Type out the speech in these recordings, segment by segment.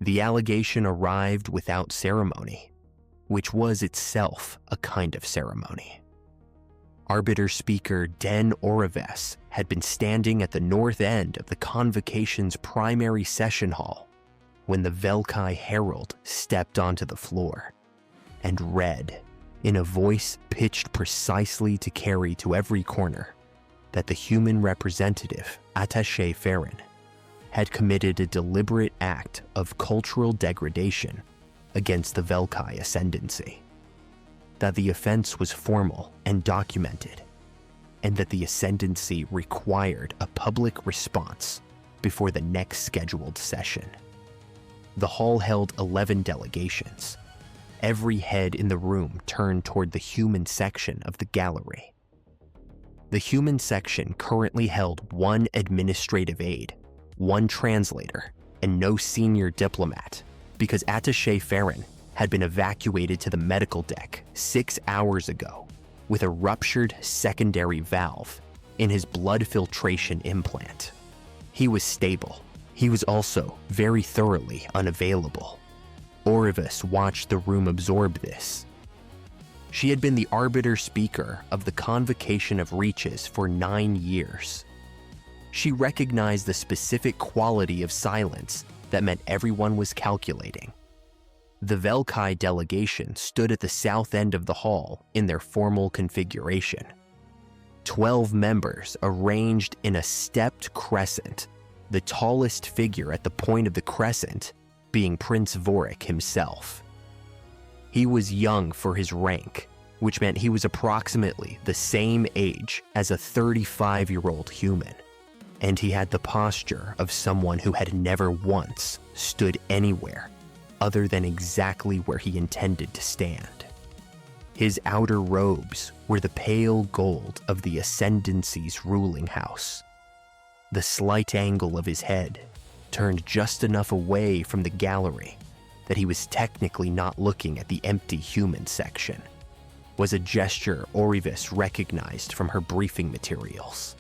The allegation arrived without ceremony, which was itself a kind of ceremony. Arbiter Speaker Den Orives had been standing at the north end of the convocation's primary session hall when the Velkai Herald stepped onto the floor and read, in a voice pitched precisely to carry to every corner, that the human representative, Attaché Seren, had committed a deliberate act of cultural degradation against the Velkai Ascendancy, that the offense was formal and documented, and that the Ascendancy required a public response before the next scheduled session. The hall held 11 delegations. Every head in the room turned toward the human section of the gallery. The human section currently held one administrative aide, one translator, and no senior diplomat, because Attaché Seren had been evacuated to the medical deck 6 hours ago with a ruptured secondary valve in his blood filtration implant. He was stable. He was also very thoroughly unavailable. Orives watched the room absorb this. She had been the arbiter speaker of the Convocation of Reaches for 9 years. She recognized the specific quality of silence that meant everyone was calculating. The Velkai delegation stood at the south end of the hall in their formal configuration. 12 members arranged in a stepped crescent, the tallest figure at the point of the crescent being Prince Vorric himself. He was young for his rank, which meant he was approximately the same age as a 35-year-old human, and he had the posture of someone who had never once stood anywhere other than exactly where he intended to stand. His outer robes were the pale gold of the Ascendancy's ruling house. The slight angle of his head turned just enough away from the gallery that he was technically not looking at the empty human section, was a gesture Orives recognized from her briefing materials.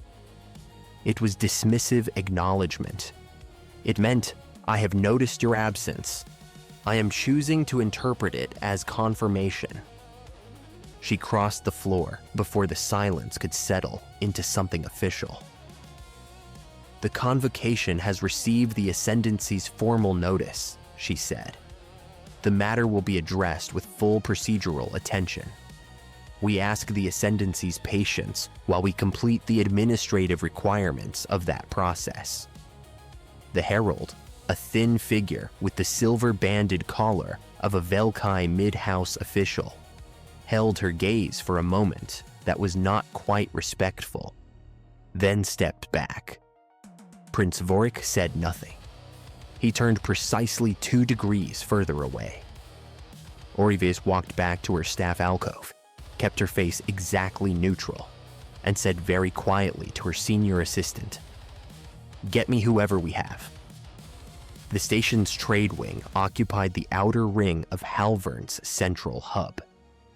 It was dismissive acknowledgement. It meant, "I have noticed your absence. I am choosing to interpret it as confirmation." She crossed the floor before the silence could settle into something official. "The convocation has received the Ascendancy's formal notice," she said. "The matter will be addressed with full procedural attention. We ask the Ascendancy's patience while we complete the administrative requirements of that process." The herald, a thin figure with the silver-banded collar of a Velkai mid-house official, held her gaze for a moment that was not quite respectful, then stepped back. Prince Vorric said nothing. He turned precisely 2 degrees further away. Orives walked back to her staff alcove, kept her face exactly neutral, and said very quietly to her senior assistant, "Get me whoever we have." The station's trade wing occupied the outer ring of Halvern's central hub,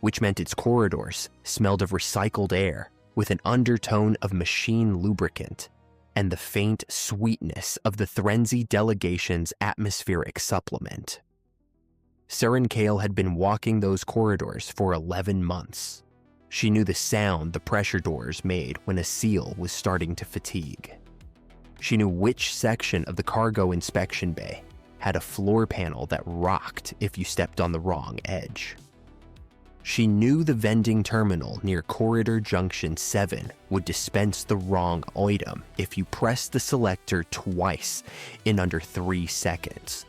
which meant its corridors smelled of recycled air with an undertone of machine lubricant and the faint sweetness of the Threnzy delegation's atmospheric supplement. Seren Cale had been walking those corridors for 11 months. She knew the sound the pressure doors made when a seal was starting to fatigue. She knew which section of the cargo inspection bay had a floor panel that rocked if you stepped on the wrong edge. She knew the vending terminal near Corridor Junction 7 would dispense the wrong item if you pressed the selector twice in under 3 seconds.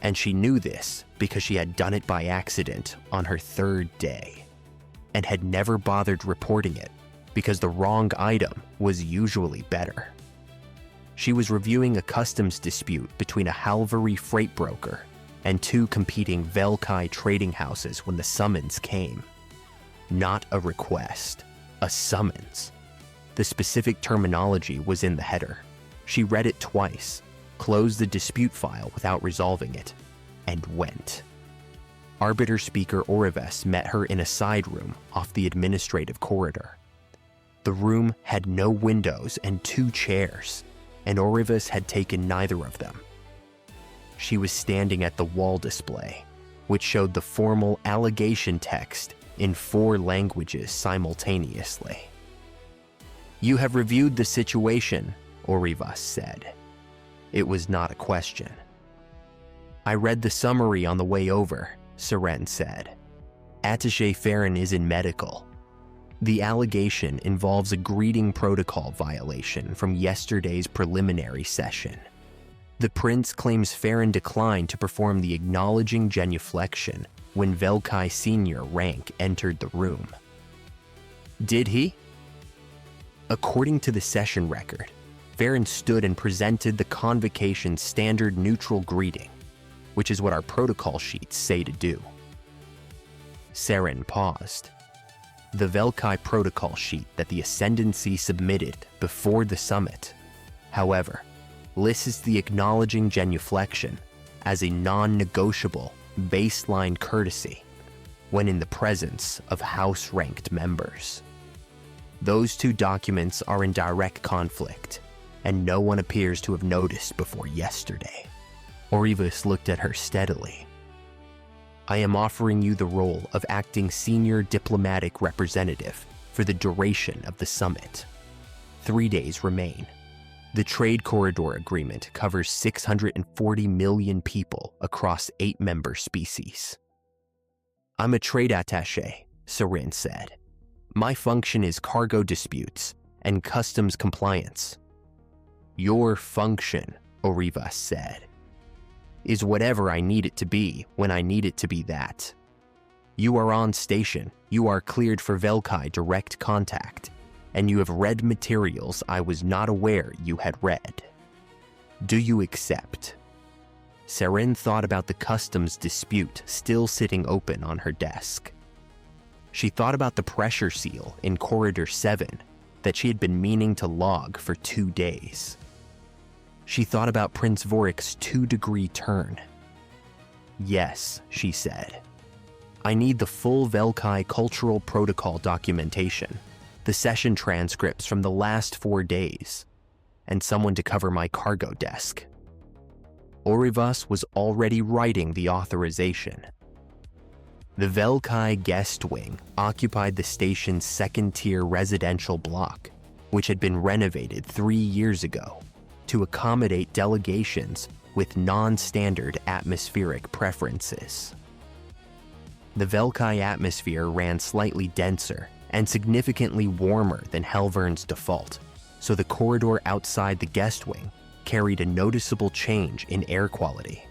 And she knew this because she had done it by accident on her 3rd day, and had never bothered reporting it because the wrong item was usually better. She was reviewing a customs dispute between a Halvery freight broker and 2 competing Velkai trading houses when the summons came. Not a request, a summons. The specific terminology was in the header. She read it twice, closed the dispute file without resolving it, and went. Arbiter Speaker Orives met her in a side room off the administrative corridor. The room had no windows and 2 chairs, and Orives had taken neither of them. she was standing at the wall display, which showed the formal allegation text in 4 languages simultaneously. "You have reviewed the situation," Orivas said. It was not a question. "I read the summary on the way over," Seren said. "Attaché Seren is in medical. The allegation involves a greeting protocol violation from yesterday's preliminary session. The prince claims Seren declined to perform the acknowledging genuflection when Velkai Senior rank entered the room." "Did he?" According to the session record, Seren stood and presented the convocation's standard neutral greeting, which is what our protocol sheets say to do. Seren paused. The Velkai protocol sheet that the Ascendancy submitted before the summit, however, lists the acknowledging genuflection as a non-negotiable baseline courtesy when in the presence of House-ranked members. Those 2 documents are in direct conflict, and no one appears to have noticed before yesterday. Orivas looked at her steadily. "I am offering you the role of acting senior diplomatic representative for the duration of the summit. 3 days remain. The Trade Corridor Agreement covers 640 million people across 8 member species." "I'm a trade attaché," Seren said. "My function is cargo disputes and customs compliance." "Your function," Orivas said, "is whatever I need it to be when I need it to be that. You are on station, you are cleared for Velkai direct contact, and you have read materials I was not aware you had read. Do you accept?" Seren thought about the customs dispute still sitting open on her desk. She thought about the pressure seal in Corridor 7 that she had been meaning to log for 2 days. She thought about Prince Vorric's 2-degree turn. "Yes," she said. "I need the full Velkai cultural protocol documentation, the session transcripts from the last 4 days, and someone to cover my cargo desk." Orivas was already writing the authorization. The Velkai guest wing occupied the station's 2nd-tier residential block, which had been renovated 3 years ago to accommodate delegations with non-standard atmospheric preferences. The Velkai atmosphere ran slightly denser and significantly warmer than Helvern's default, so the corridor outside the guest wing carried a noticeable change in air quality.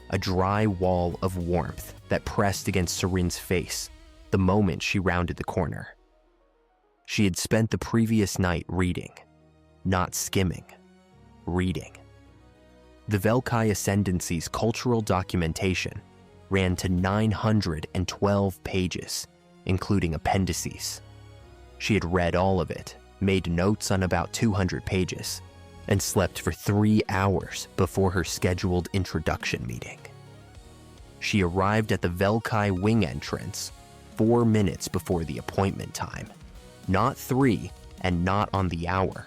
A dry wall of warmth that pressed against Seren's face the moment she rounded the corner. She had spent the previous night reading, not skimming, reading. The Velkai Ascendancy's cultural documentation ran to 912 pages, including appendices. She had read all of it, made notes on about 200 pages, and slept for 3 hours before her scheduled introduction meeting. She arrived at the Velkai wing entrance 4 minutes before the appointment time, not 3 and not on the hour,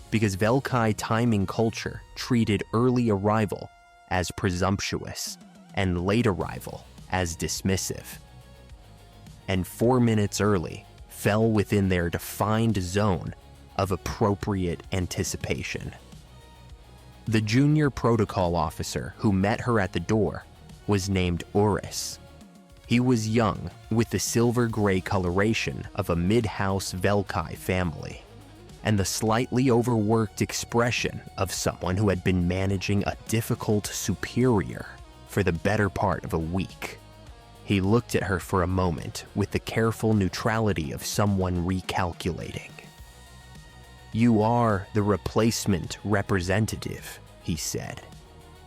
because Velkai timing culture treated early arrival as presumptuous and late arrival as dismissive. And 4 minutes early fell within their defined zone of appropriate anticipation. The junior protocol officer who met her at the door was named Oris. He was young, with the silver-gray coloration of a mid-house Velkai family, and the slightly overworked expression of someone who had been managing a difficult superior for the better part of a week. He looked at her for a moment with the careful neutrality of someone recalculating. "You are the replacement representative," he said.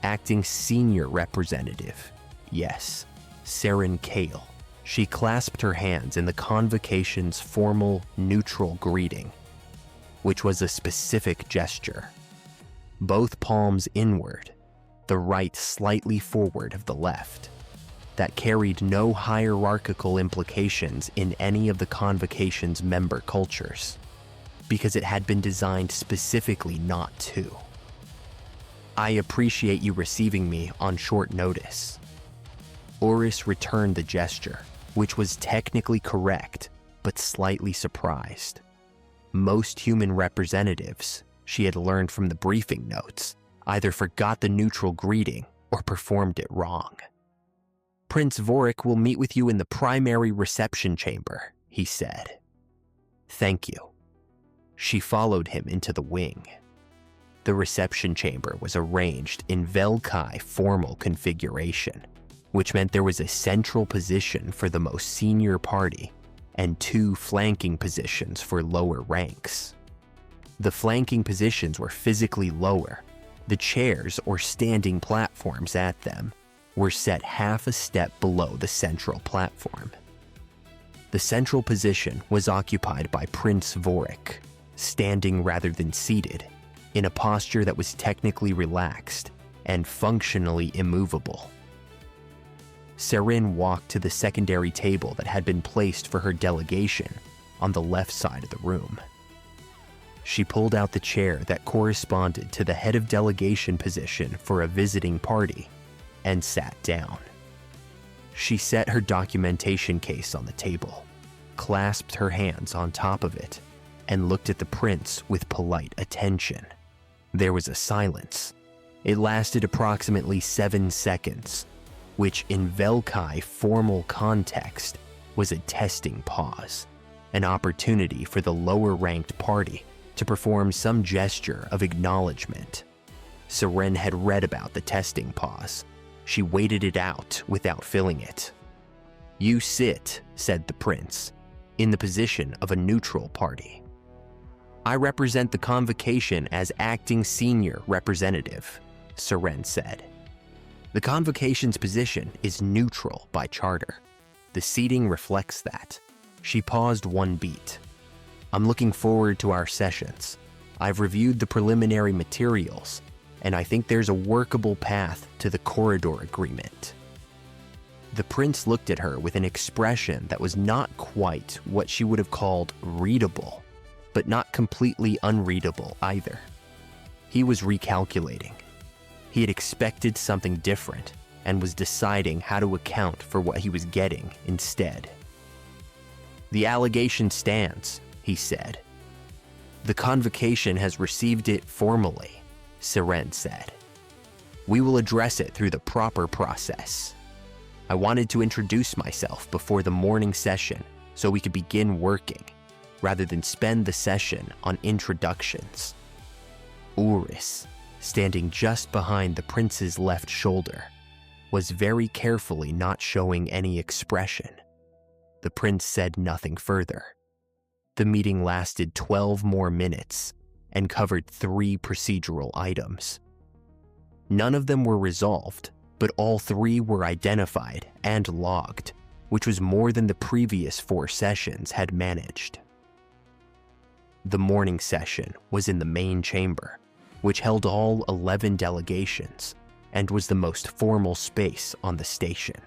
"Acting senior representative. Yes, Seren Cale." She clasped her hands in the convocation's formal, neutral greeting, which was a specific gesture. Both palms inward, the right slightly forward of the left, that carried no hierarchical implications in any of the convocation's member cultures, because it had been designed specifically not to. I appreciate you receiving me on short notice." Oris returned the gesture, which was technically correct, but slightly surprised. Most human representatives, she had learned from the briefing notes, either forgot the neutral greeting or performed it wrong. "Prince Vorric will meet with you in the primary reception chamber," he said. "Thank you." She followed him into the wing. The reception chamber was arranged in Velkai formal configuration, which meant there was a central position for the most senior party and 2 flanking positions for lower ranks. The flanking positions were physically lower. The chairs or standing platforms at them were set half a step below the central platform. The central position was occupied by Prince Vorric, standing rather than seated, in a posture that was technically relaxed and functionally immovable. Seren walked to the secondary table that had been placed for her delegation on the left side of the room. She pulled out the chair that corresponded to the head of delegation position for a visiting party and sat down. She set her documentation case on the table, clasped her hands on top of it, and looked at the prince with polite attention. There was a silence. It lasted approximately 7 seconds, which in Velkai formal context was a testing pause, an opportunity for the lower-ranked party to perform some gesture of acknowledgement. Seren had read about the testing pause. She waited it out without filling it. "You sit," said the prince, "in the position of a neutral party." "I represent the convocation as acting senior representative," Seren said. "The convocation's position is neutral by charter. The seating reflects that." She paused 1 beat. "I'm looking forward to our sessions. I've reviewed the preliminary materials, and I think there's a workable path to the corridor agreement." The prince looked at her with an expression that was not quite what she would have called readable, but not completely unreadable either. He was recalculating. He had expected something different and was deciding how to account for what he was getting instead. "The allegation stands," he said. "The convocation has received it formally," Seren said. "We will address it through the proper process. I wanted to introduce myself before the morning session so we could begin working, rather than spend the session on introductions." Oris, standing just behind the prince's left shoulder, was very carefully not showing any expression. The prince said nothing further. The meeting lasted 12 more minutes and covered 3 procedural items. None of them were resolved, but all 3 were identified and logged, which was more than the previous 4 sessions had managed. The morning session was in the main chamber, which held all 11 delegations and was the most formal space on the station.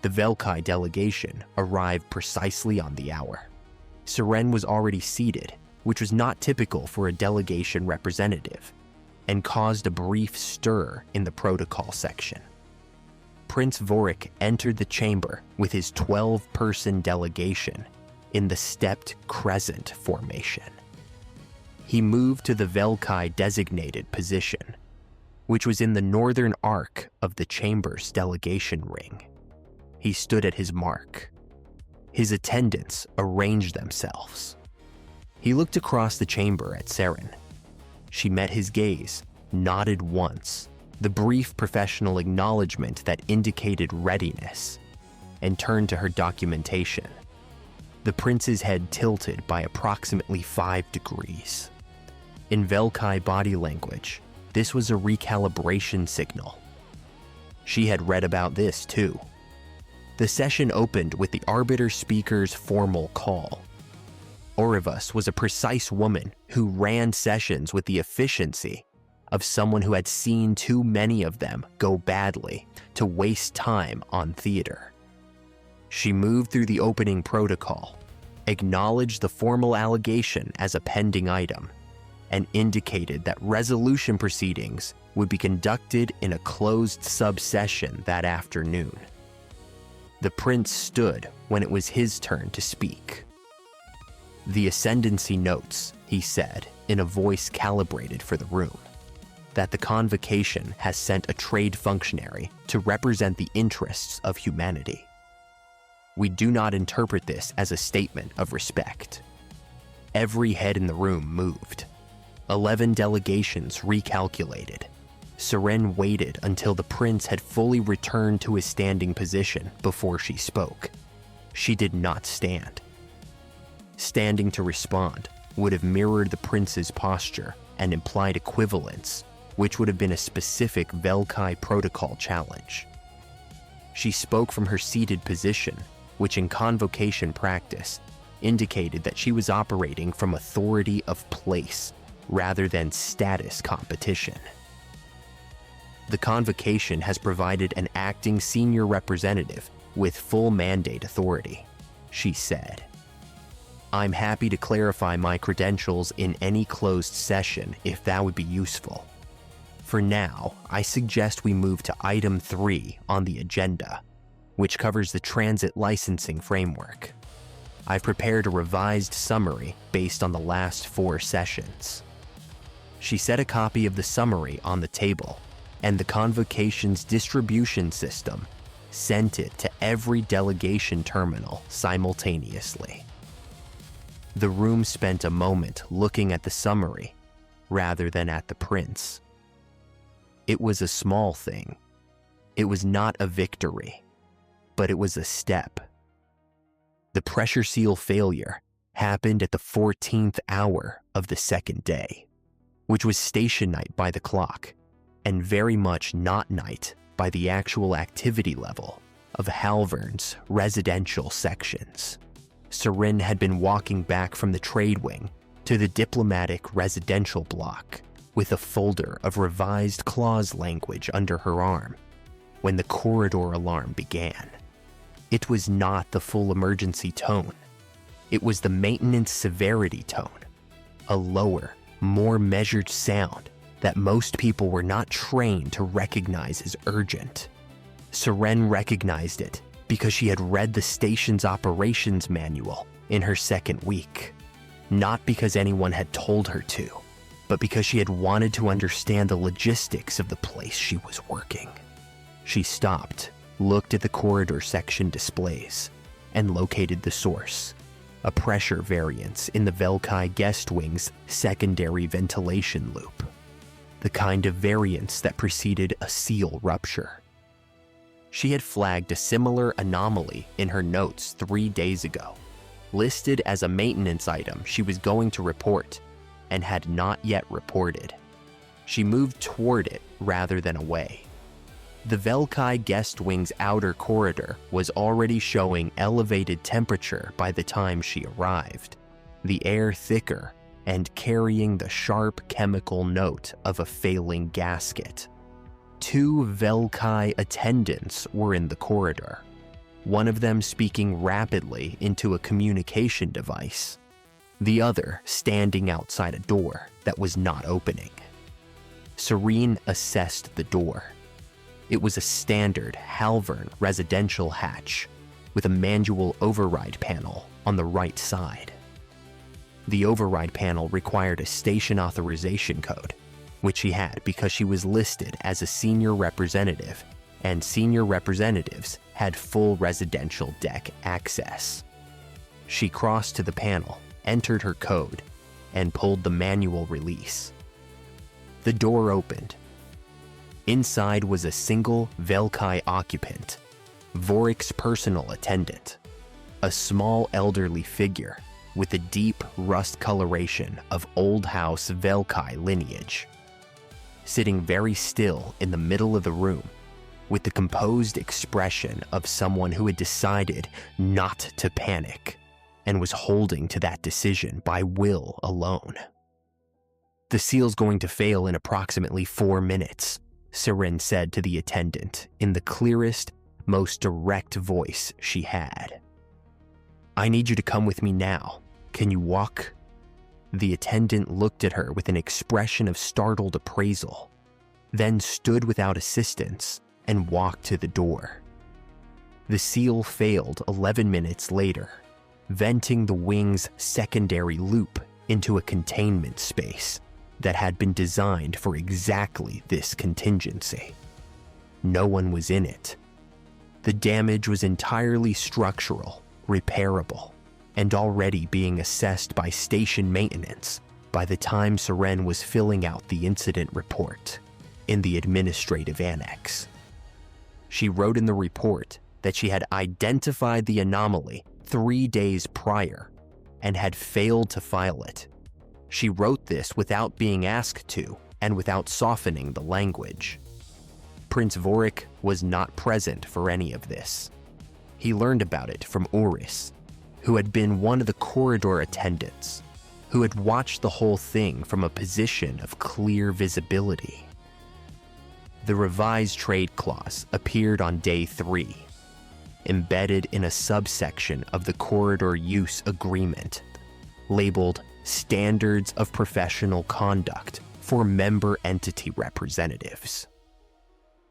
The Velkai delegation arrived precisely on the hour. Seren was already seated, which was not typical for a delegation representative, and caused a brief stir in the protocol section. Prince Vorric entered the chamber with his 12-person delegation in the stepped crescent formation. He moved to the Velkai designated position, which was in the northern arc of the chamber's delegation ring. He stood at his mark. His attendants arranged themselves. He looked across the chamber at Seren. She met his gaze, nodded once, the brief professional acknowledgement that indicated readiness, and turned to her documentation. The prince's head tilted by approximately 5 degrees. In Velkai body language, this was a recalibration signal. She had read about this too. The session opened with the arbiter speaker's formal call. Orivas was a precise woman who ran sessions with the efficiency of someone who had seen too many of them go badly to waste time on theater. She moved through the opening protocol, acknowledged the formal allegation as a pending item, and indicated that resolution proceedings would be conducted in a closed sub-session that afternoon. The prince stood when it was his turn to speak. "The Ascendancy notes," he said in a voice calibrated for the room, "that the convocation has sent a trade functionary to represent the interests of humanity. We do not interpret this as a statement of respect." Every head in the room moved. 11 delegations recalculated. Seren waited until the prince had fully returned to his standing position before she spoke. She did not stand. Standing to respond would have mirrored the prince's posture and implied equivalence, which would have been a specific Velkai Protocol challenge. She spoke from her seated position, which in convocation practice indicated that she was operating from authority of place rather than status competition. "The convocation has provided an acting senior representative with full mandate authority," she said. "I'm happy to clarify my credentials in any closed session if that would be useful. For now, I suggest we move to item 3 on the agenda, which covers the transit licensing framework. I've prepared a revised summary based on the last 4 sessions." She set a copy of the summary on the table, and the convocation's distribution system sent it to every delegation terminal simultaneously. The room spent a moment looking at the summary rather than at the prince. It was a small thing. It was not a victory, but it was a step. The pressure seal failure happened at the 14th hour of the second day, which was station night by the clock, and very much not night by the actual activity level of Halvern's residential sections. Seren had been walking back from the trade wing to the diplomatic residential block with a folder of revised clause language under her arm when the corridor alarm began. It was not the full emergency tone. It was the maintenance severity tone, a lower, more measured sound that most people were not trained to recognize as urgent. Seren recognized it because she had read the station's operations manual in her second week, not because anyone had told her to, but because she had wanted to understand the logistics of the place she was working. She stopped, looked at the corridor section displays, and located the source, a pressure variance in the Velkai guest wing's secondary ventilation loop, the kind of variance that preceded a seal rupture. She had flagged a similar anomaly in her notes 3 days ago, listed as a maintenance item she was going to report, and had not yet reported. She moved toward it rather than away. The Velkai guest wing's outer corridor was already showing elevated temperature by the time she arrived, the air thicker and carrying the sharp chemical note of a failing gasket. 2 Velkai attendants were in the corridor, one of them speaking rapidly into a communication device, the other standing outside a door that was not opening. Seren assessed the door. It was a standard Halvern residential hatch with a manual override panel on the right side. The override panel required a station authorization code, which she had because she was listed as a senior representative, and senior representatives had full residential deck access. She crossed to the panel, entered her code, and pulled the manual release. The door opened. Inside was a single Velkai occupant, Vorric's personal attendant, a small elderly figure with a deep rust coloration of old house Velkai lineage, sitting very still in the middle of the room with the composed expression of someone who had decided not to panic and was holding to that decision by will alone. "The seal's going to fail in approximately 4 minutes, Seren said to the attendant in the clearest, most direct voice she had. "I need you to come with me now. Can you walk?" The attendant looked at her with an expression of startled appraisal, then stood without assistance and walked to the door. The seal failed 11 minutes later, venting the wing's secondary loop into a containment space that had been designed for exactly this contingency. No one was in it. The damage was entirely structural, repairable, and already being assessed by station maintenance by the time Seren was filling out the incident report in the administrative annex. She wrote in the report that she had identified the anomaly 3 days prior and had failed to file it. She wrote this without being asked to and without softening the language. Prince Vorric was not present for any of this. He learned about it from Oris, who had been one of the corridor attendants, who had watched the whole thing from a position of clear visibility. The revised trade clause appeared on day 3, embedded in a subsection of the corridor use agreement, labeled Standards of Professional Conduct for Member Entity Representatives.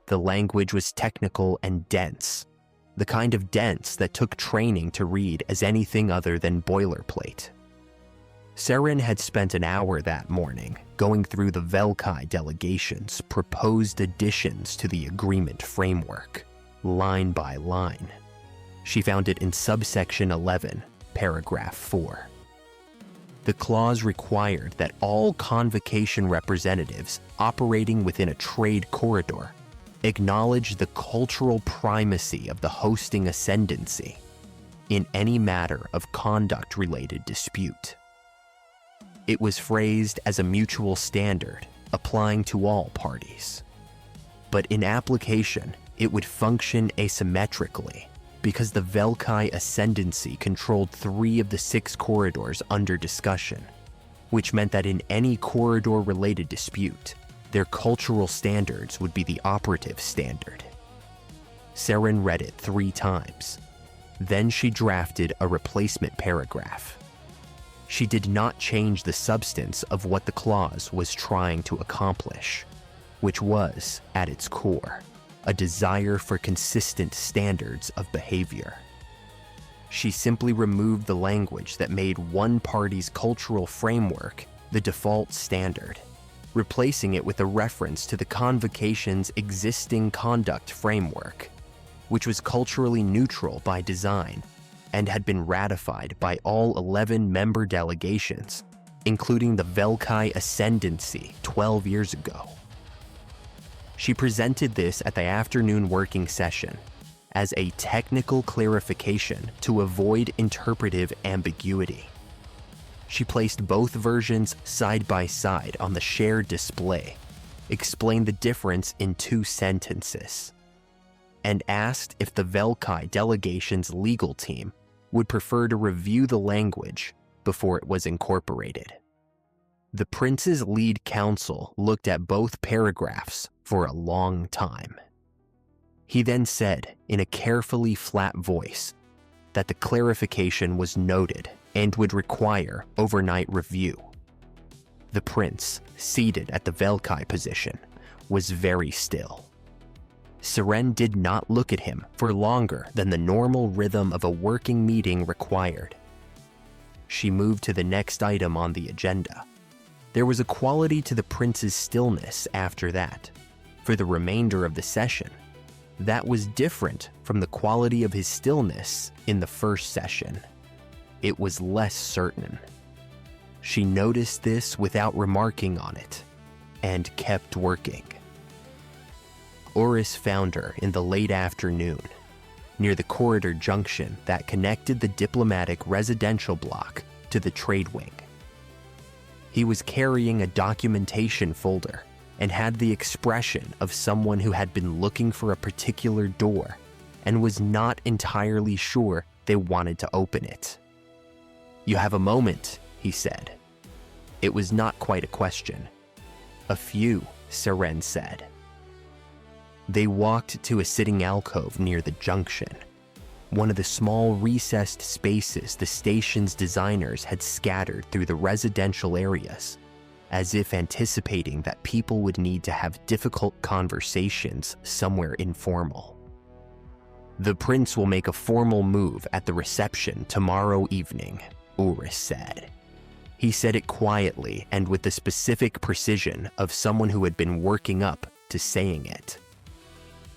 The language was technical and dense, the kind of dense that took training to read as anything other than boilerplate. Seren had spent an hour that morning going through the Velkai delegation's proposed additions to the agreement framework, line by line. She found it in subsection 11, paragraph 4. The clause required that all convocation representatives operating within a trade corridor acknowledge the cultural primacy of the hosting ascendancy in any matter of conduct-related dispute. It was phrased as a mutual standard applying to all parties. But in application, it would function asymmetrically because the Velkai Ascendancy controlled 3 of the 6 corridors under discussion, which meant that in any corridor-related dispute, their cultural standards would be the operative standard. Seren read it 3 times. Then she drafted a replacement paragraph. She did not change the substance of what the clause was trying to accomplish, which was, at its core, a desire for consistent standards of behavior. She simply removed the language that made one party's cultural framework the default standard, replacing it with a reference to the convocation's existing conduct framework, which was culturally neutral by design and had been ratified by all 11 member delegations, including the Velkai Ascendancy 12 years ago. She presented this at the afternoon working session as a technical clarification to avoid interpretive ambiguity. She placed both versions side by side on the shared display, explained the difference in 2 sentences, and asked if the Velkai delegation's legal team would prefer to review the language before it was incorporated. The prince's lead counsel looked at both paragraphs for a long time. He then said in a carefully flat voice that the clarification was noted and would require overnight review. The prince, seated at the Velkai position, was very still. Seren did not look at him for longer than the normal rhythm of a working meeting required. She moved to the next item on the agenda. There was a quality to the prince's stillness after that, for the remainder of the session, that was different from the quality of his stillness in the first session. It was less certain. She noticed this without remarking on it, and kept working. Oris found her in the late afternoon, near the corridor junction that connected the diplomatic residential block to the trade wing. He was carrying a documentation folder and had the expression of someone who had been looking for a particular door and was not entirely sure they wanted to open it. "You have a moment," he said. It was not quite a question. "A few," Seren said. They walked to a sitting alcove near the junction. one of the small recessed spaces the station's designers had scattered through the residential areas, as if anticipating that people would need to have difficult conversations somewhere informal. "The prince will make a formal move at the reception tomorrow evening," Urus said. He said it quietly and with the specific precision of someone who had been working up to saying it.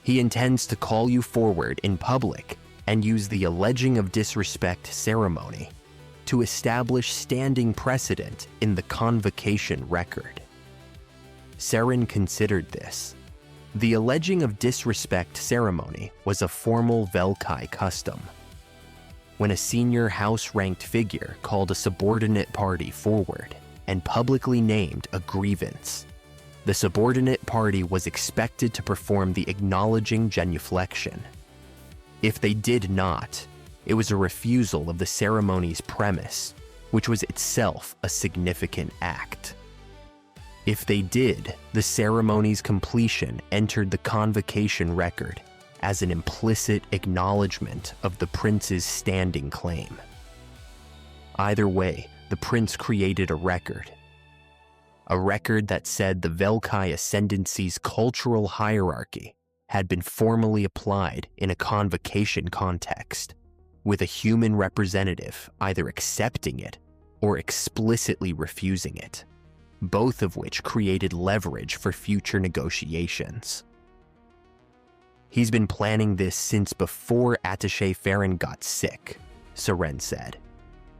"He intends to call you forward in public and use the alleging of disrespect ceremony to establish standing precedent in the convocation record." Seren considered this. The alleging of disrespect ceremony was a formal Velkai custom. When a senior house-ranked figure called a subordinate party forward and publicly named a grievance, the subordinate party was expected to perform the acknowledging genuflection. If they did not, it was a refusal of the ceremony's premise, which was itself a significant act. If they did, the ceremony's completion entered the convocation record as an implicit acknowledgement of the prince's standing claim. Either way, the prince created a record that said the Velkai Ascendancy's cultural hierarchy had been formally applied in a convocation context, with a human representative either accepting it or explicitly refusing it, both of which created leverage for future negotiations. "He's been planning this since before Attaché Farron got sick," Seren said.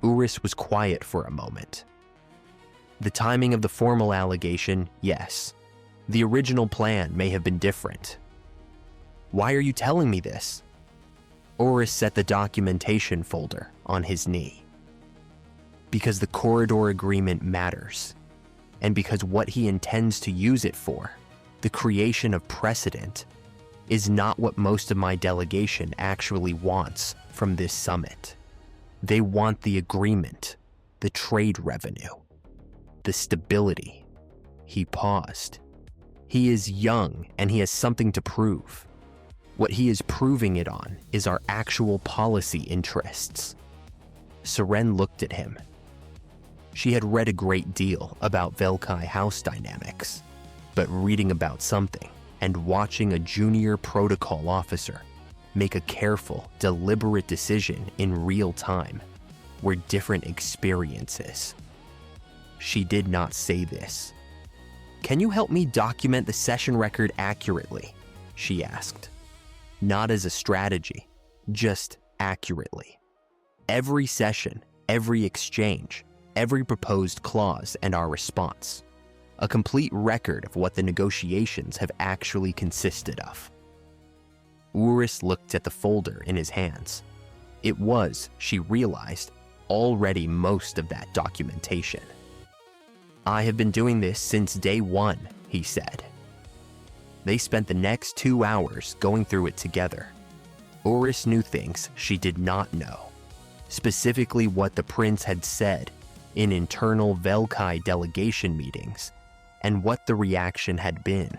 Urus was quiet for a moment. "The timing of the formal allegation, yes. The original plan may have been different." "Why are you telling me this?" Urus set the documentation folder on his knee. "Because the corridor agreement matters, and because what he intends to use it for, the creation of precedent, is not what most of my delegation actually wants from this summit. They want the agreement, the trade revenue, the stability." He paused. "He is young and he has something to prove. What he is proving it on is our actual policy interests." Seren looked at him. She had read a great deal about Velkai house dynamics, but reading about something and watching a junior protocol officer make a careful, deliberate decision in real time were different experiences. She did not say this. "Can you help me document the session record accurately?" she asked. Not as a strategy, just accurately. Every session, every exchange, every proposed clause and our response. A complete record of what the negotiations have actually consisted of. Urus looked at the folder in his hands. It was, she realized, already most of that documentation. "I have been doing this since day one," he said. They spent the next 2 hours going through it together. Urus knew things she did not know, specifically what the prince had said in internal Velkai delegation meetings, and what the reaction had been,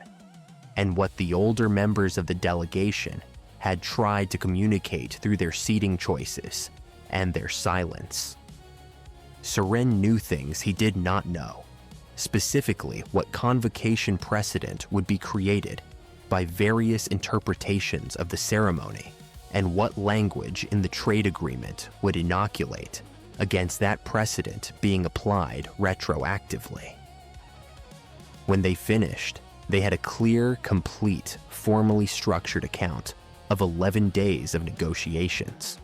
and what the older members of the delegation had tried to communicate through their seating choices and their silence. Seren knew things he did not know, specifically what convocation precedent would be created by various interpretations of the ceremony, and what language in the trade agreement would inoculate against that precedent being applied retroactively. When they finished, they had a clear, complete, formally structured account of 11 days of negotiations,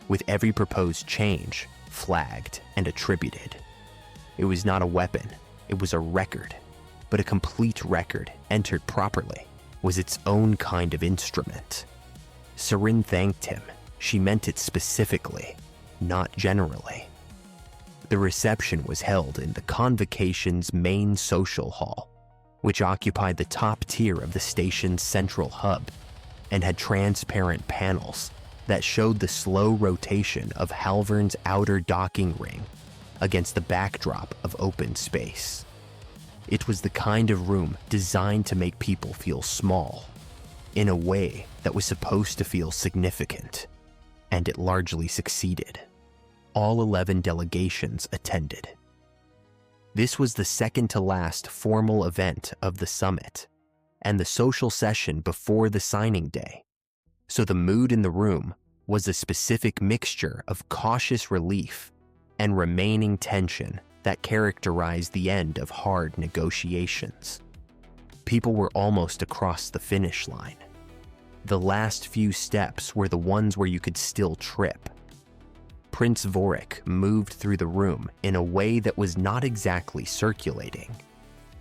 with every proposed change flagged and attributed. It was not a weapon, it was a record, but a complete record entered properly was its own kind of instrument. Seren thanked him. She meant it specifically, not generally. The reception was held in the convocation's main social hall, which occupied the top tier of the station's central hub and had transparent panels that showed the slow rotation of Halvern's outer docking ring against the backdrop of open space. It was the kind of room designed to make people feel small, in a way that was supposed to feel significant. and it largely succeeded. All 11 delegations attended. This was the second-to-last formal event of the summit, and the social session before the signing day, so the mood in the room was a specific mixture of cautious relief and remaining tension that characterized the end of hard negotiations. People were almost across the finish line. The last few steps were the ones where you could still trip. Prince Vorric moved through the room in a way that was not exactly circulating.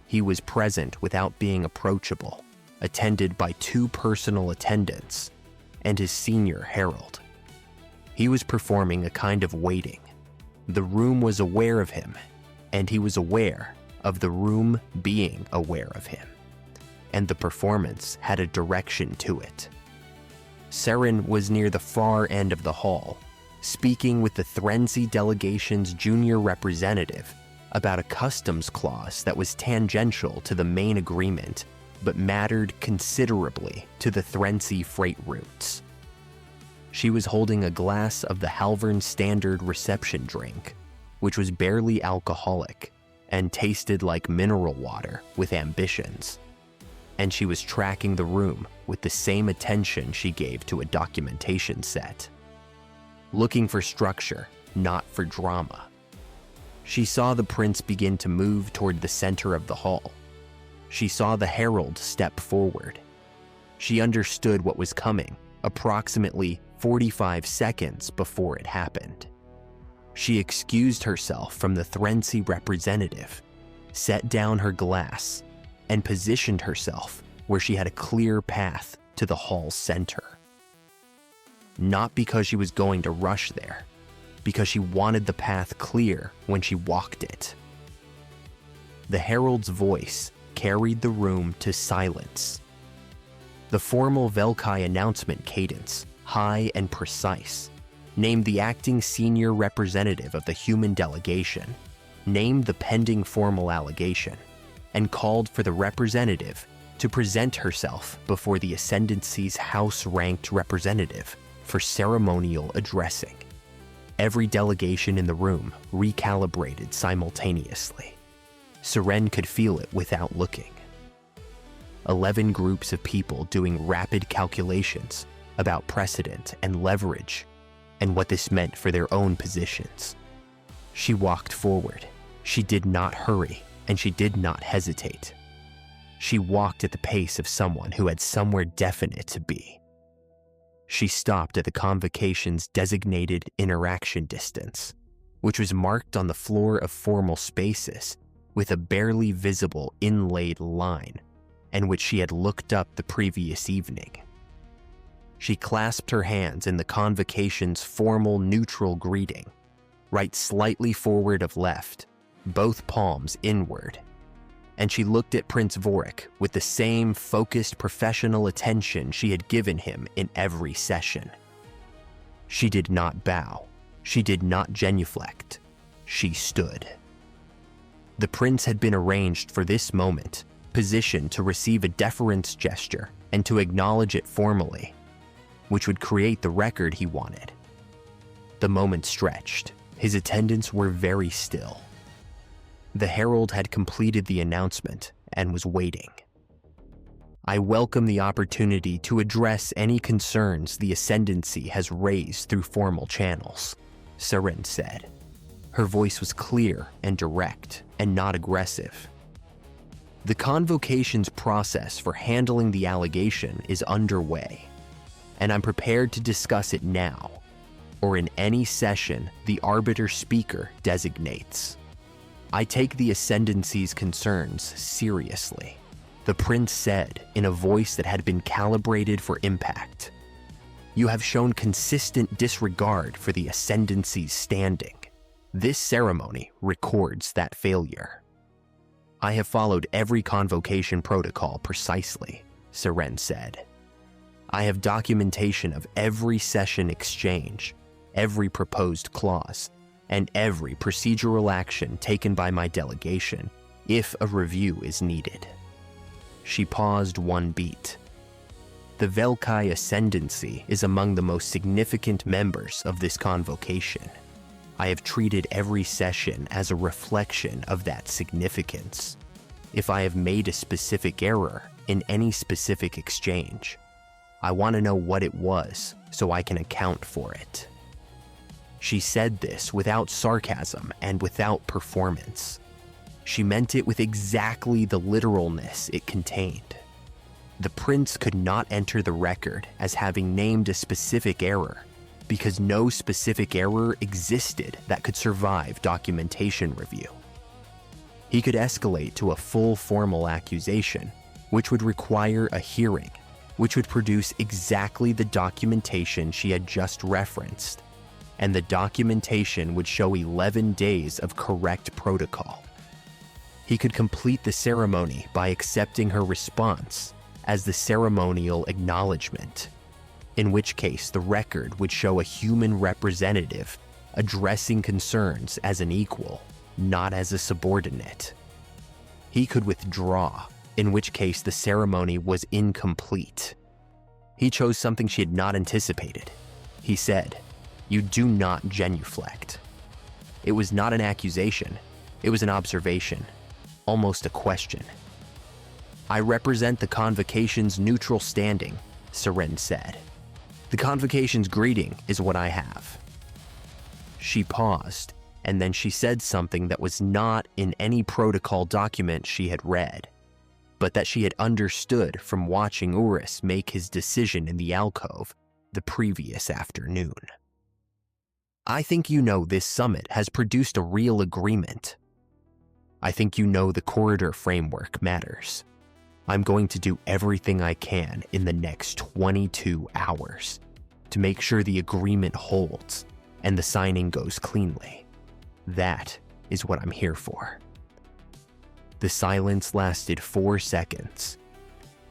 He was present without being approachable, attended by 2 personal attendants and his senior herald. He was performing a kind of waiting. The room was aware of him, and he was aware of the room being aware of him, and the performance had a direction to it. Seren was near the far end of the hall, speaking with the Threnzy delegation's junior representative about a customs clause that was tangential to the main agreement but mattered considerably to the Threnzy freight routes. She was holding a glass of the Halvern Standard reception drink, which was barely alcoholic and tasted like mineral water with ambitions, and she was tracking the room with the same attention she gave to a documentation set. Looking for structure, not for drama. She saw the prince begin to move toward the center of the hall. She saw the herald step forward. She understood what was coming approximately 45 seconds before it happened. She excused herself from the Threnzy representative, set down her glass, and positioned herself where she had a clear path to the hall's center. Not because she was going to rush there, because she wanted the path clear when she walked it. The herald's voice carried the room to silence. The formal Velkai announcement cadence, high and precise, named the acting senior representative of the human delegation, named the pending formal allegation, and called for the representative to present herself before the Ascendancy's house-ranked representative for ceremonial addressing. Every delegation in the room recalibrated simultaneously. Seren could feel it without looking. 11 groups of people doing rapid calculations about precedent and leverage and what this meant for their own positions. She walked forward. She did not hurry, and she did not hesitate. She walked at the pace of someone who had somewhere definite to be. She stopped at the convocation's designated interaction distance, which was marked on the floor of formal spaces with a barely visible inlaid line, and which she had looked up the previous evening. She clasped her hands in the convocation's formal neutral greeting, right slightly forward of left, both palms inward, and she looked at Prince Vorric with the same focused professional attention she had given him in every session. She did not bow. She did not genuflect. She stood. The prince had been arranged for this moment, positioned to receive a deference gesture and to acknowledge it formally, which would create the record he wanted. The moment stretched. His attendants were very still. The herald had completed the announcement and was waiting. I welcome the opportunity to address any concerns the Ascendancy has raised through formal channels, Seren said. Her voice was clear and direct and not aggressive. The convocation's process for handling the allegation is underway, and I'm prepared to discuss it now, or in any session the arbiter speaker designates. I take the Ascendancy's concerns seriously, the prince said in a voice that had been calibrated for impact. You have shown consistent disregard for the Ascendancy's standing. This ceremony records that failure. I have followed every convocation protocol precisely, Seren said. I have documentation of every session exchange, every proposed clause, and every procedural action taken by my delegation, if a review is needed. She paused one beat. The Velkai Ascendancy is among the most significant members of this convocation. I have treated every session as a reflection of that significance. If I have made a specific error in any specific exchange, I want to know what it was so I can account for it. She said this without sarcasm and without performance. She meant it with exactly the literalness it contained. The prince could not enter the record as having named a specific error because no specific error existed that could survive documentation review. He could escalate to a full formal accusation, which would require a hearing, which would produce exactly the documentation she had just referenced, and the documentation would show 11 days of correct protocol. He could complete the ceremony by accepting her response as the ceremonial acknowledgement, in which case the record would show a human representative addressing concerns as an equal, not as a subordinate. He could withdraw, in which case the ceremony was incomplete. He chose something she had not anticipated. He said, "You do not genuflect." It was not an accusation, it was an observation, almost a question. "I represent the convocation's neutral standing," Seren said. "The convocation's greeting is what I have." She paused, and then she said something that was not in any protocol document she had read, but that she had understood from watching Urus make his decision in the alcove the previous afternoon. "I think you know this summit has produced a real agreement. I think you know the corridor framework matters. I'm going to do everything I can in the next 22 hours to make sure the agreement holds and the signing goes cleanly. That is what I'm here for." The silence lasted 4 seconds.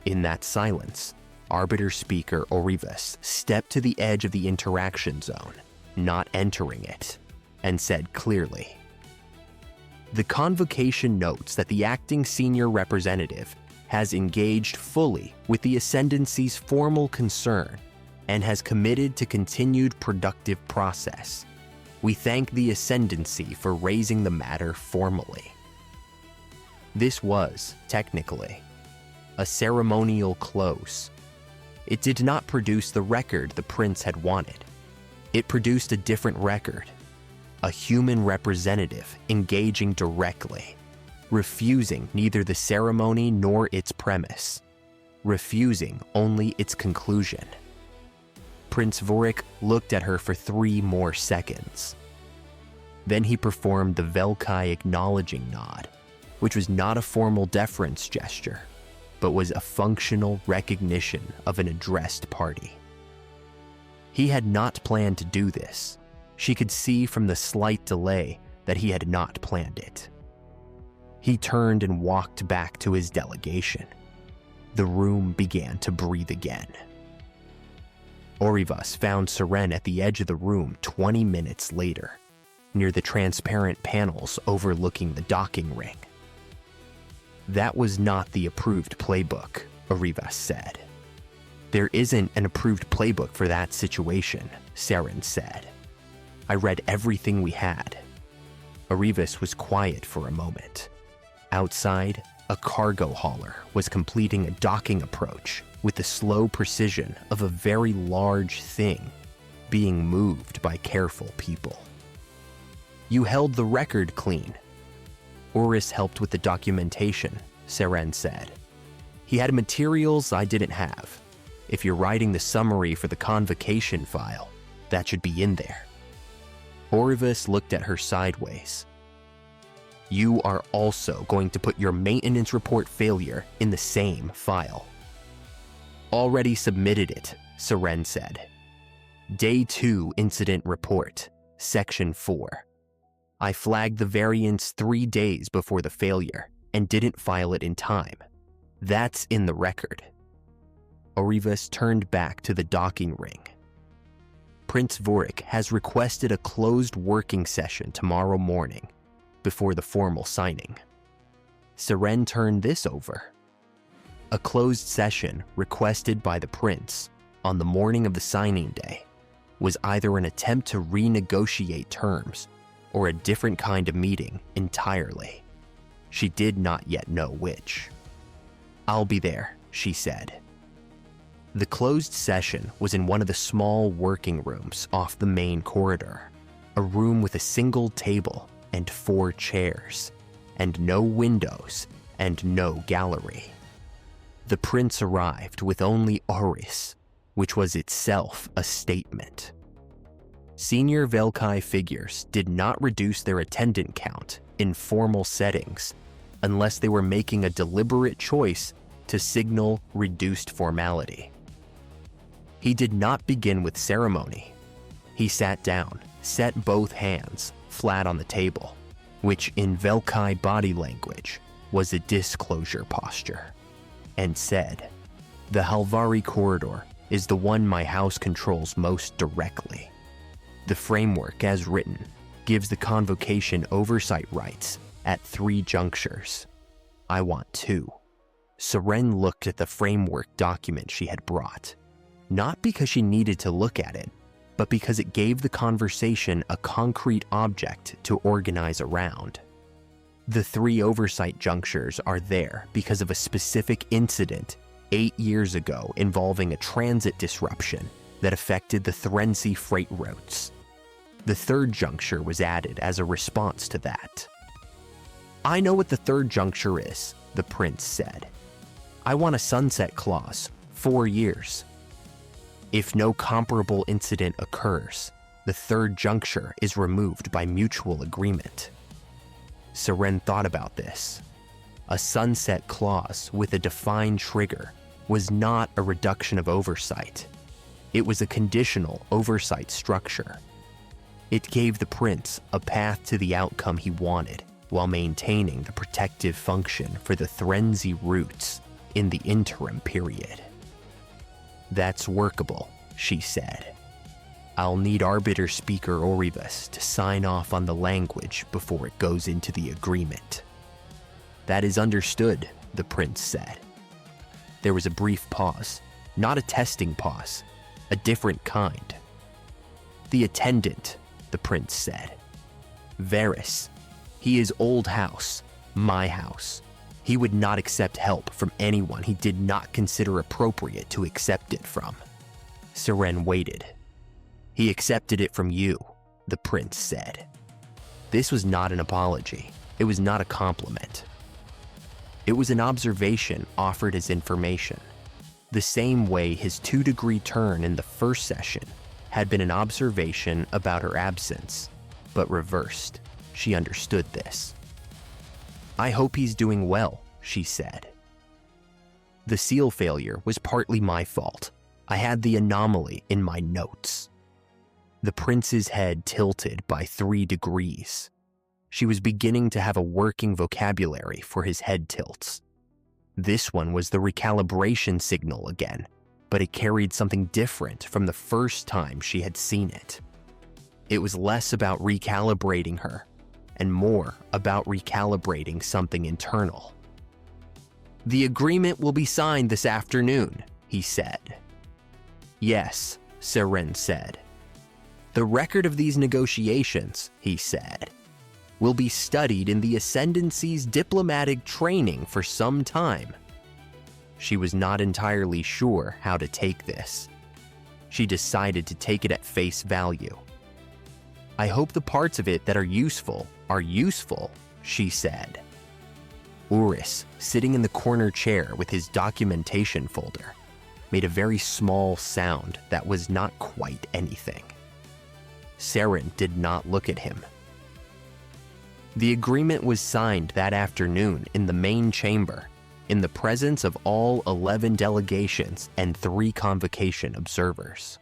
In that silence, Arbiter Speaker Orivas stepped to the edge of the interaction zone, not entering it, and said clearly, "The convocation notes that the acting senior representative has engaged fully with the Ascendancy's formal concern and has committed to continued productive process. We thank the Ascendancy for raising the matter formally." This was, technically, a ceremonial close. It did not produce the record the prince had wanted. It produced a different record, a human representative engaging directly, refusing neither the ceremony nor its premise, refusing only its conclusion. Prince Vorric looked at her for 3 more seconds. Then he performed the Velkai acknowledging nod, which was not a formal deference gesture, but was a functional recognition of an addressed party. He had not planned to do this. She could see from the slight delay that he had not planned it. He turned and walked back to his delegation. The room began to breathe again. Orivas found Seren at the edge of the room 20 minutes later, near the transparent panels overlooking the docking ring. "That was not the approved playbook," Orivas said. "There isn't an approved playbook for that situation," Seren said. "I read everything we had." Orivas was quiet for a moment. Outside, a cargo hauler was completing a docking approach with the slow precision of a very large thing being moved by careful people. "You held the record clean." "Urus helped with the documentation," Seren said. "He had materials I didn't have. If you're writing the summary for the convocation file, that should be in there." Orivas looked at her sideways. "You are also going to put your maintenance report failure in the same file." "Already submitted it," Seren said. "Day 2 Incident Report, Section 4. I flagged the variance 3 days before the failure and didn't file it in time. That's in the record." Orivas turned back to the docking ring. "Prince Vorric has requested a closed working session tomorrow morning before the formal signing." Seren turned this over. A closed session requested by the prince on the morning of the signing day was either an attempt to renegotiate terms or a different kind of meeting entirely. She did not yet know which. "I'll be there," she said. The closed session was in one of the small working rooms off the main corridor, a room with a single table and 4 chairs, and no windows and no gallery. The prince arrived with only Oris, which was itself a statement. Senior Velkai figures did not reduce their attendant count in formal settings unless they were making a deliberate choice to signal reduced formality. He did not begin with ceremony. He sat down, set both hands flat on the table, which in Velkai body language was a disclosure posture, and said, "The Halvari corridor is the one my house controls most directly. The framework, as written, gives the convocation oversight rights at 3 junctures. I want 2. Seren looked at the framework document she had brought, not because she needed to look at it, but because it gave the conversation a concrete object to organize around. The 3 oversight junctures are there because of a specific incident 8 years ago involving a transit disruption that affected the Thrensi freight routes. The 3rd juncture was added as a response to that." "I know what the 3rd juncture is," the prince said. "I want a sunset clause, 4 years. If no comparable incident occurs, the 3rd juncture is removed by mutual agreement." Seren thought about this. A sunset clause with a defined trigger was not a reduction of oversight. It was a conditional oversight structure. It gave the prince a path to the outcome he wanted while maintaining the protective function for the Thrensi routes in the interim period. "That's workable," she said. "I'll need Arbiter Speaker Oribus to sign off on the language before it goes into the agreement." "That is understood," the prince said. There was a brief pause, not a testing pause, a different kind. "The attendant," the prince said. "Varys. He is old house, my house. He would not accept help from anyone he did not consider appropriate to accept it from." Seren waited. "He accepted it from you," the prince said. This was not an apology. It was not a compliment. It was an observation offered as information, the same way his 2-degree turn in the first session had been an observation about her absence, but reversed. She understood this. "I hope he's doing well," she said. "The seal failure was partly my fault. I had the anomaly in my notes." The prince's head tilted by 3 degrees. She was beginning to have a working vocabulary for his head tilts. This one was the recalibration signal again, but it carried something different from the first time she had seen it. It was less about recalibrating her and more about recalibrating something internal. "The agreement will be signed this afternoon," he said. "Yes," Seren said. "The record of these negotiations," he said, "will be studied in the Ascendancy's diplomatic training for some time." She was not entirely sure how to take this. She decided to take it at face value. "I hope the parts of it that are useful, she said. Oris, sitting in the corner chair with his documentation folder, made a very small sound that was not quite anything. Seren did not look at him. The agreement was signed that afternoon in the main chamber, in the presence of all 11 delegations and 3 convocation observers.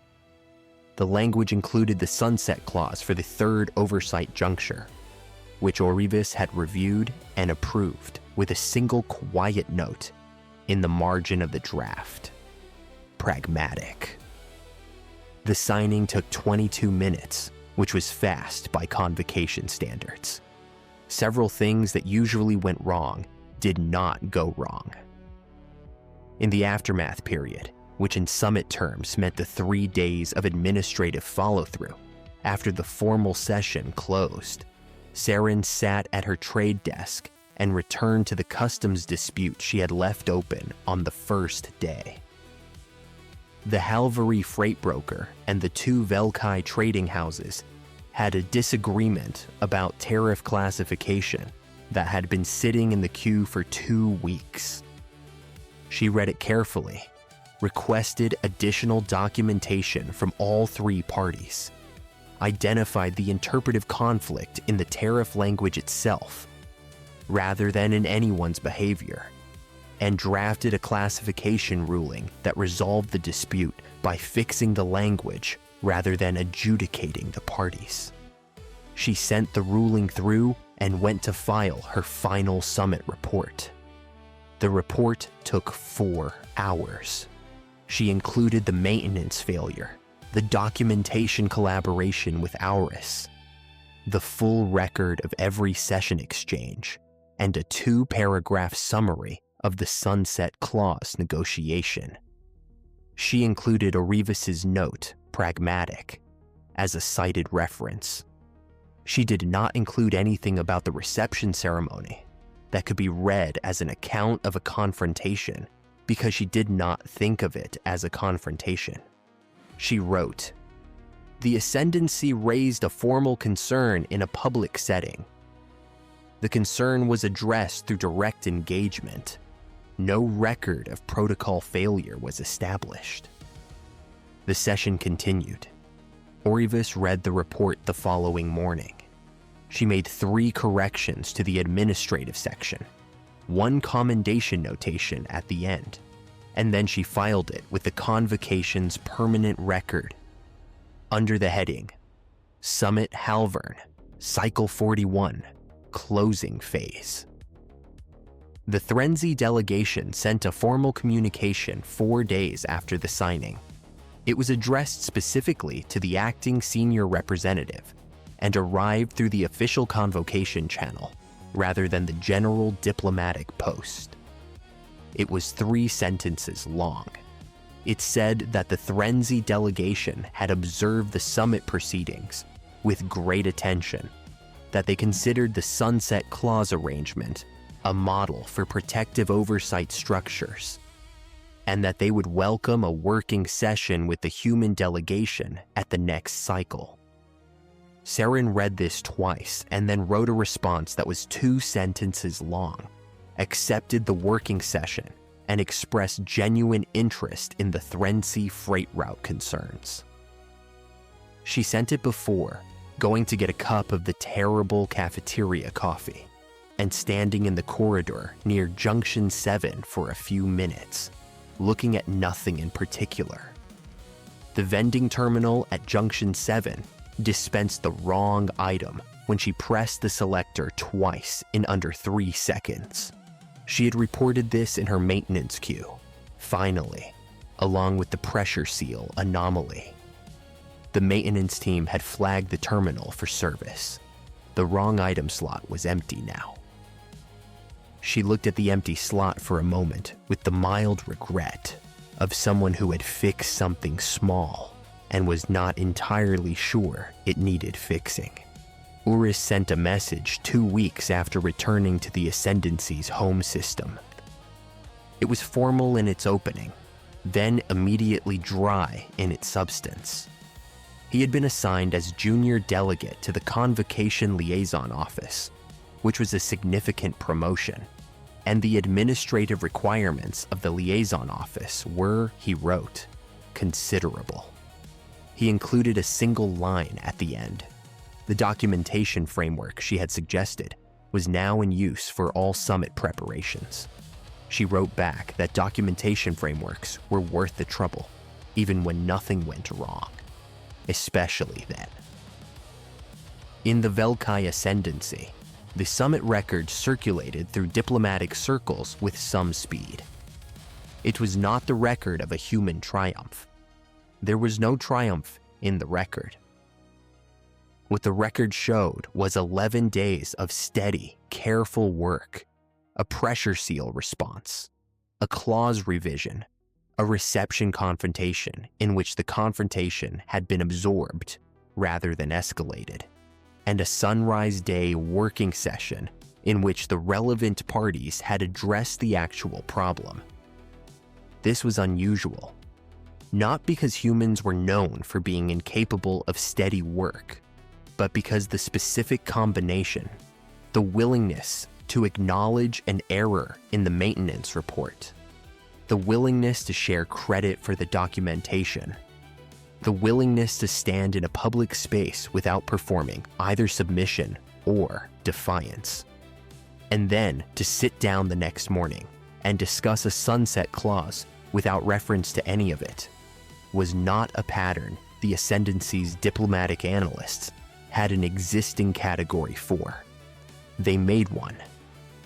The language included the sunset clause for the 3rd oversight juncture, which Oribus had reviewed and approved with a single quiet note in the margin of the draft. Pragmatic. The signing took 22 minutes, which was fast by convocation standards. Several things that usually went wrong did not go wrong. In the aftermath period, which in summit terms meant the 3 days of administrative follow-through after the formal session closed, Seren sat at her trade desk and returned to the customs dispute she had left open on the first day. The Halvari freight broker and the 2 Velkai trading houses had a disagreement about tariff classification that had been sitting in the queue for 2 weeks. She read it carefully, requested additional documentation from all 3 parties, identified the interpretive conflict in the tariff language itself, rather than in anyone's behavior, and drafted a classification ruling that resolved the dispute by fixing the language rather than adjudicating the parties. She sent the ruling through and went to file her final summit report. The report took 4 hours. She included the maintenance failure, the documentation collaboration with Auris, the full record of every session exchange, and a 2-paragraph summary of the Sunset Clause negotiation. She included Orivis's note, pragmatic, as a cited reference. She did not include anything about the reception ceremony that could be read as an account of a confrontation because she did not think of it as a confrontation. She wrote, "The Ascendancy raised a formal concern in a public setting. The concern was addressed through direct engagement. No record of protocol failure was established." The session continued. Orivis read the report the following morning. She made 3 corrections to the administrative section, 1 commendation notation at the end, and then she filed it with the convocation's permanent record. Under the heading, Summit Halvern, Cycle 41, Closing Phase. The Threnzy delegation sent a formal communication 4 days after the signing. It was addressed specifically to the acting senior representative and arrived through the official convocation channel rather than the general diplomatic post. It was 3 sentences long. It said that the Threnzy delegation had observed the summit proceedings with great attention, that they considered the Sunset Clause arrangement a model for protective oversight structures, and that they would welcome a working session with the human delegation at the next cycle. Seren read this twice and then wrote a response that was 2 sentences long, accepted the working session, and expressed genuine interest in the Threnzy freight route concerns. She sent it before going to get a cup of the terrible cafeteria coffee and standing in the corridor near Junction 7 for a few minutes, looking at nothing in particular. The vending terminal at Junction 7 dispensed the wrong item when she pressed the selector twice in under 3 seconds. She had reported this in her maintenance queue, finally, along with the pressure seal anomaly. The maintenance team had flagged the terminal for service. The wrong item slot was empty now. She looked at the empty slot for a moment with the mild regret of someone who had fixed something small and was not entirely sure it needed fixing. Uris sent a message 2 weeks after returning to the Ascendancy's home system. It was formal in its opening, then immediately dry in its substance. He had been assigned as junior delegate to the Convocation Liaison Office, which was a significant promotion, and the administrative requirements of the liaison office were, he wrote, considerable. He included a single line at the end. The documentation framework she had suggested was now in use for all summit preparations. She wrote back that documentation frameworks were worth the trouble, even when nothing went wrong, especially then. In the Velkai Ascendancy, the summit record circulated through diplomatic circles with some speed. It was not the record of a human triumph. There was no triumph in the record. What the record showed was 11 days of steady, careful work, a pressure seal response, a clause revision, a reception confrontation in which the confrontation had been absorbed rather than escalated, and a sunrise day working session in which the relevant parties had addressed the actual problem. This was unusual, not because humans were known for being incapable of steady work, but because the specific combination, the willingness to acknowledge an error in the maintenance report, the willingness to share credit for the documentation, the willingness to stand in a public space without performing either submission or defiance, and then to sit down the next morning and discuss a sunset clause without reference to any of it, was not a pattern the Ascendancy's diplomatic analysts had an existing category for. They made one.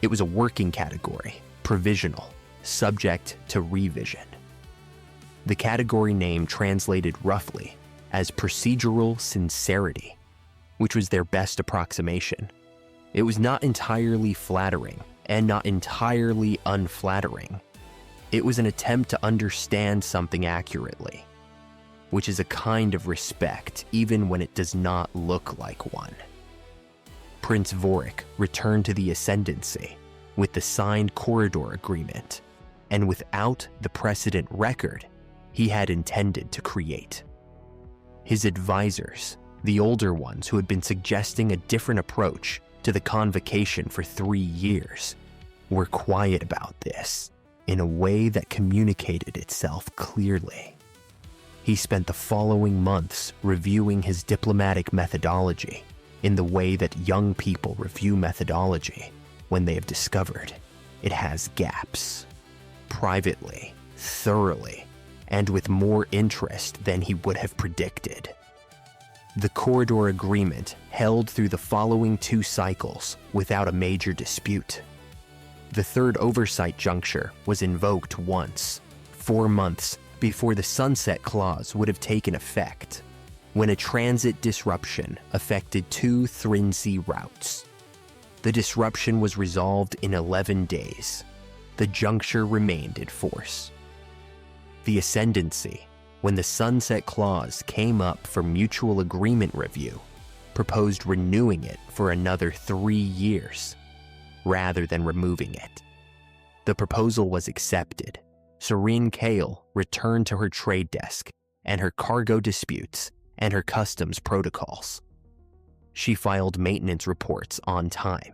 It was a working category, provisional, subject to revision. The category name translated roughly as Procedural Sincerity, which was their best approximation. It was not entirely flattering and not entirely unflattering. It was an attempt to understand something accurately, which is a kind of respect even when it does not look like one. Prince Vorric returned to the Ascendancy with the signed corridor agreement and without the precedent record he had intended to create. His advisors, the older ones who had been suggesting a different approach to the convocation for 3 years, were quiet about this in a way that communicated itself clearly. He spent the following months reviewing his diplomatic methodology in the way that young people review methodology when they have discovered it has gaps, privately, thoroughly, and with more interest than he would have predicted. The corridor agreement held through the following 2 cycles without a major dispute. The third oversight juncture was invoked once, 4 months before the sunset clause would have taken effect, when a transit disruption affected 2 Thrinsey routes. The disruption was resolved in 11 days. The juncture remained in force. The Ascendancy, when the sunset clause came up for mutual agreement review, proposed renewing it for another 3 years, rather than removing it. The proposal was accepted. Seren Cale returned to her trade desk and her cargo disputes and her customs protocols. She filed maintenance reports on time.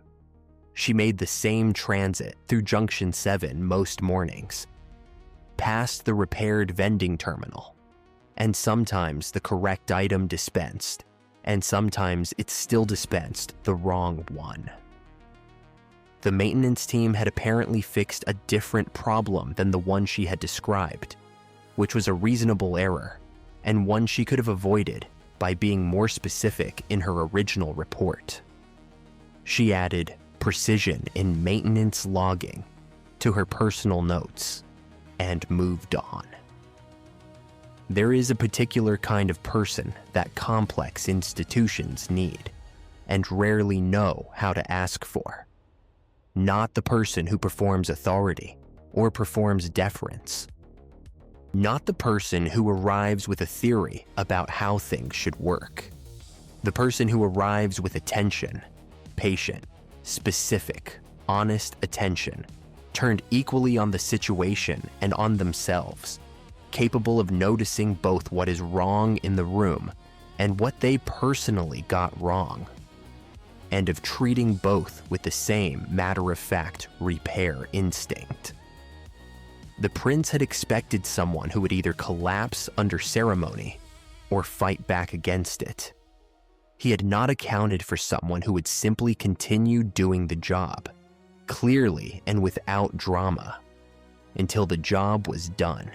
She made the same transit through Junction 7 most mornings, past the repaired vending terminal, and sometimes the correct item dispensed, and sometimes it still dispensed the wrong one. The maintenance team had apparently fixed a different problem than the one she had described, which was a reasonable error, and one she could have avoided by being more specific in her original report. She added precision in maintenance logging to her personal notes and moved on. There is a particular kind of person that complex institutions need and rarely know how to ask for. Not the person who performs authority or performs deference. Not the person who arrives with a theory about how things should work. The person who arrives with attention, patient, specific, honest attention, turned equally on the situation and on themselves, capable of noticing both what is wrong in the room and what they personally got wrong, and of treating both with the same matter-of-fact repair instinct. The prince had expected someone who would either collapse under ceremony or fight back against it. He had not accounted for someone who would simply continue doing the job, clearly and without drama, until the job was done.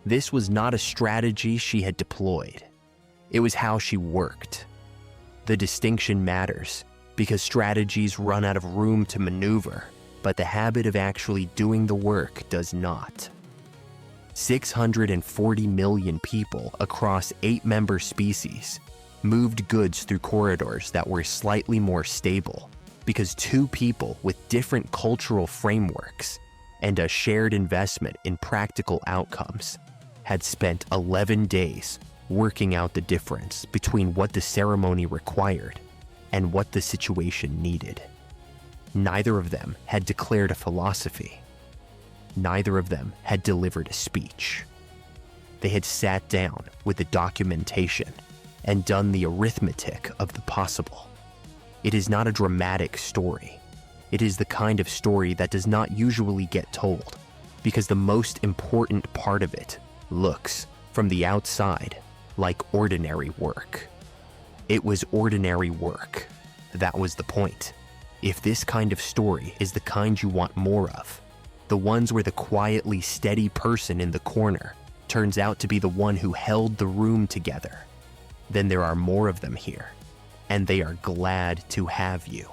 This was not a strategy she had deployed. It was how she worked. The distinction matters because strategies run out of room to maneuver, but the habit of actually doing the work does not. 640 million people across 8 member species moved goods through corridors that were slightly more stable because 2 people with different cultural frameworks and a shared investment in practical outcomes, had spent 11 days working out the difference between what the ceremony required and what the situation needed. Neither of them had declared a philosophy. Neither of them had delivered a speech. They had sat down with the documentation and done the arithmetic of the possible. It is not a dramatic story. It is the kind of story that does not usually get told, because the most important part of it looks, from the outside, like ordinary work. It was ordinary work. That was the point. If this kind of story is the kind you want more of, the ones where the quietly steady person in the corner turns out to be the one who held the room together, then there are more of them here, and they are glad to have you.